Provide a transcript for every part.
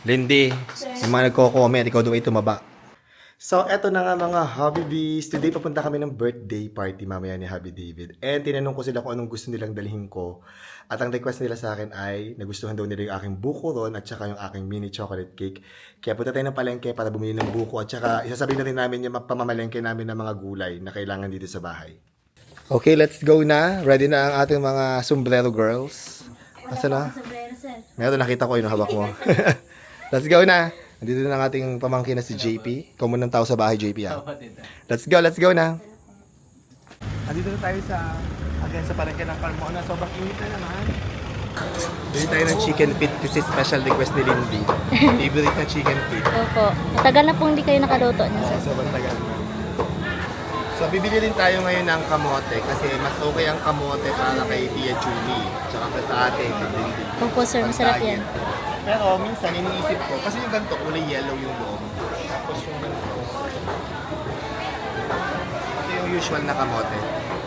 Lindy, yung mga nagko-comment, ikaw daw ay tumaba. So, eto na nga mga Hobby Bees. Today, papunta kami ng birthday party mamaya ni Hobby David. And tinanong ko sila kung anong gusto nilang dalhin ko. At ang request nila sa akin ay nagustuhan daw nila yung aking buko ron at saka yung aking mini chocolate cake. Kaya punta tayo ng palengke para bumili ng buko at saka isasabihin na rin namin yung pamamalengke namin ng mga gulay na kailangan dito sa bahay. Okay, let's go na. Ready na ang ating mga sombrero girls. Asa na? Meron, nakita ko yung hawak mo. Let's go na. Nandito na ang ating pamangkin na si JP. Common ng tao sa bahay, JP. Let's go na. Nandito na tayo sa palengke ng Carmona. Sobrang init na naman. Bili tayo ng chicken feet kasi special request ni Lindy. Favorite na chicken feet. Opo. Matagal na pong hindi kayo nakaluto niya, sir. Sobrang tagal na. So, bibili rin tayo ngayon ng kamote kasi mas okay ang kamote para kay Tia Julie. Tsaka sa atin, kay Lindy. Opo, sir. Masarap yan. Pero minsan iniisip ko, kasi yung ganito kulay yellow yung loob. Tapos yung ganito, ito yung usual na kamote.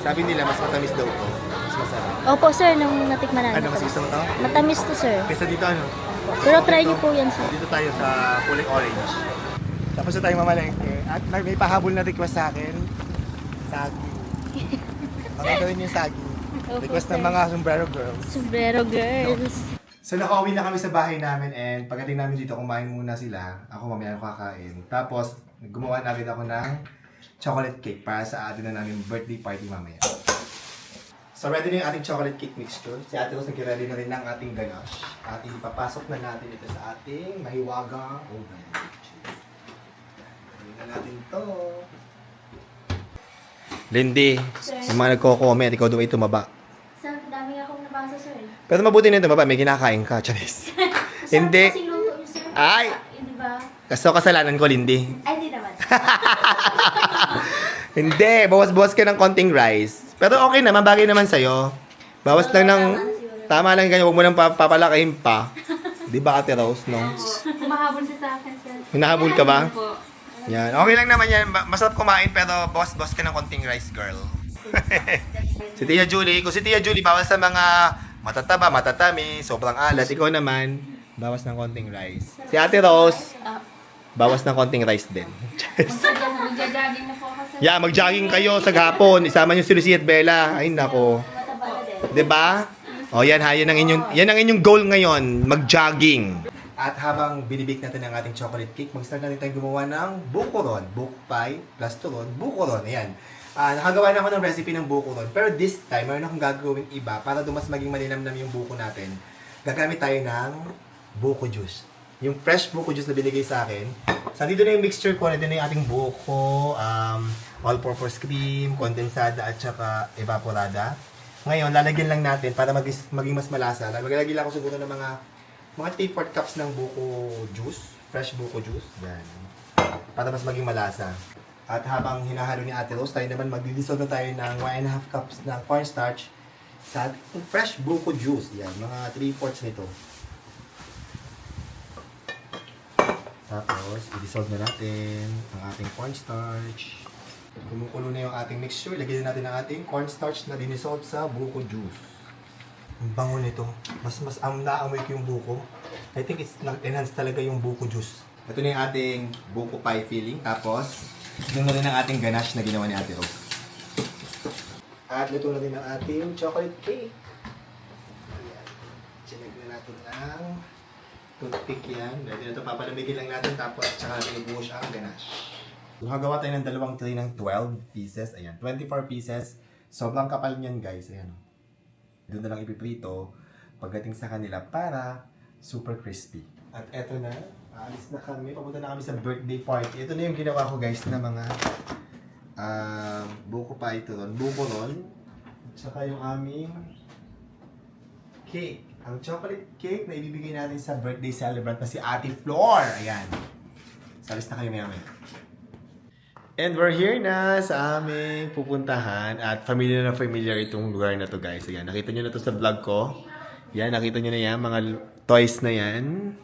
Sabi nila mas matamis daw to. Mas masarap. Opo, sir. Nung natikman namin. Ano, mas gusto mo to? Matamis to, sir. Kesa dito ano? Pero try niyo po yan, sir. Dito tayo sa kulay orange. Tapos na tayong mamalengke. At may pahabol na request sa akin. Sagi. Pakita rin yung sagi. Request ng mga sombrero girls. Sombrero girls. So nakauwi na kami sa bahay namin and pagdating namin dito, kumain muna sila. Ako mamaya ako kakain. Tapos gumawa na rin ako ng chocolate cake para sa atin na namin birthday party mamaya. So ready na yung ating chocolate cake mixture. Si Ate Rose nag-ready na rin ng ating ganache. At ipapasok na natin ito sa ating mahiwagang oven. Gawin na natin to. Lindy, yung mga nagko-comment, ikaw daw ay tumaba. Sir, dami akong nabasa, sir. Pero mabuti na ito, baba, may kinakain ka, Charis. Hindi. Kasing luto niyo, sir. Ay! Di ba? So, kasalanan ko, Lindy. Ay, di naman. Hindi, bawas-bawas ka ng konting rice. Pero okay naman, bagay naman sa'yo. Bawas lang ng... Tama lang ganyan, huwag mo nang papalakayin pa. Di ba, Ate Rose, no? Humahabol siya sa akin, sir. Hinahabol ka ba? Yan. Okay lang naman yan. Masarap kumain, pero bawas-bawas ka ng konting rice, girl. Si Tia Julie, kung si Tia Julie, bawal sa mga matataba, matatami, sobrang alat. Ikaw naman, bawas ng konting rice. Si Ate Rose, bawas ng konting rice din. Magja-jogging na po ako, sir. Yeah, mag-jogging kayo sa gapon. Isama niyo si Lucy at Bella. Ay, nako. Mataba na din. 'Di ba? O yan ha, yan ang inyong goal ngayon, mag-jogging. At habang binibake natin ang ating chocolate cake, mag-start natin tayong gumawa ng buko ron. Buko pie plus turon, buko ron. Ayan. Nakagawa na ako ng recipe ng buko ron. Pero this time, mayroon akong gagawin iba para mas maging malinamnam yung buko natin. Gagamit tayo ng buko juice. Yung fresh buko juice na binigay sa akin. So, dito na yung mixture ko. Dito na yung ating buko, all-purpose cream, kondensada, at saka evaporada. Ngayon, lalagyan lang natin para maging mas malasa. Maglalagyan lang ako siguro ng mga 3/4 cups ng buko juice. Fresh buko juice. Yan. Para mas maging malasa. At habang hinahalo ni Ate Rose, tayo naman magdi-dissolve na tayo ng 1.5 cups ng cornstarch sa ating fresh buko juice. Yan, mga 3/4 nito. Tapos, i-dissolve na natin ang ating cornstarch. Kumukulo na yung ating mixture. Lagyan natin ang ating cornstarch na dinissolve sa buko juice. Ang bango nito. Mas naamoy ko yung buko. I think it's enhance talaga yung buko juice. Ito na yung ating buko pie filling. Tapos, ito na rin ang ating ganache na ginawa ni Ate Rose. At luto na rin ang ating chocolate cake. Ayan. Chinag na natin ang toothpick yan. Ready na ito. Papalamigin lang natin. Tapos, tsaka natin i-buhush ang ganache. Gagawa tayo ng dalawang tray ng 12 pieces. Ayan, 24 pieces. Sobrang kapal niyan, guys. Ayan. Doon na lang ipiprito pagdating sa kanila para super crispy. At eto na. Aalis na kami. Papunta na kami sa birthday party. Ito na yung ginawa ko, guys, na mga buko pie ito ron. Buko ron. At saka yung aming cake. Ang chocolate cake na ibibigay natin sa birthday celebrant na si Ate Flor. Ayan. Salis na kayo maya-maya. And we're here na sa aming pupuntahan at familiar na familiar itong lugar na to, guys. Ayan, nakita nyo na to sa vlog ko. Yan, nakita nyo na yan, mga toys na yan.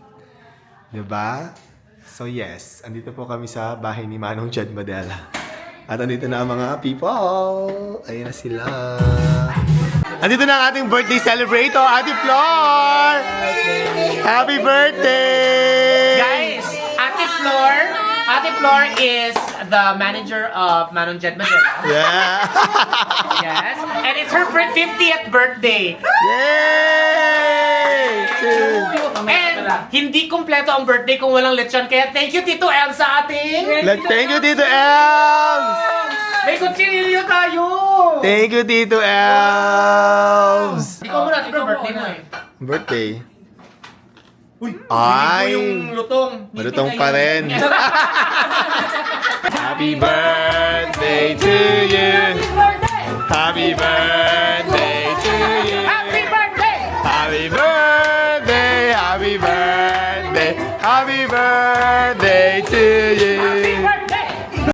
Diba? So yes, andito po kami sa bahay ni Manong Jed Madela. At andito na ang mga people. Ayan na sila. Andito na ang ating birthday celebrator, Ate Flor! Happy birthday! Ate Flor is the manager of Manong Jed Madela. Yeah. Yes. And it's her 50th birthday. Yay! And hindi kumpleto ang birthday kung walang lechon. Kaya thank you, Tito El, sa ating... Thank you, Tito Elves! May kutsilyo tayo! Thank you, Tito Elves! Ikaw muna, Tito, birthday mo eh. Birthday. Uy, Ay! yung lutong. Malutong pa rin. Happy birthday to you! Happy birthday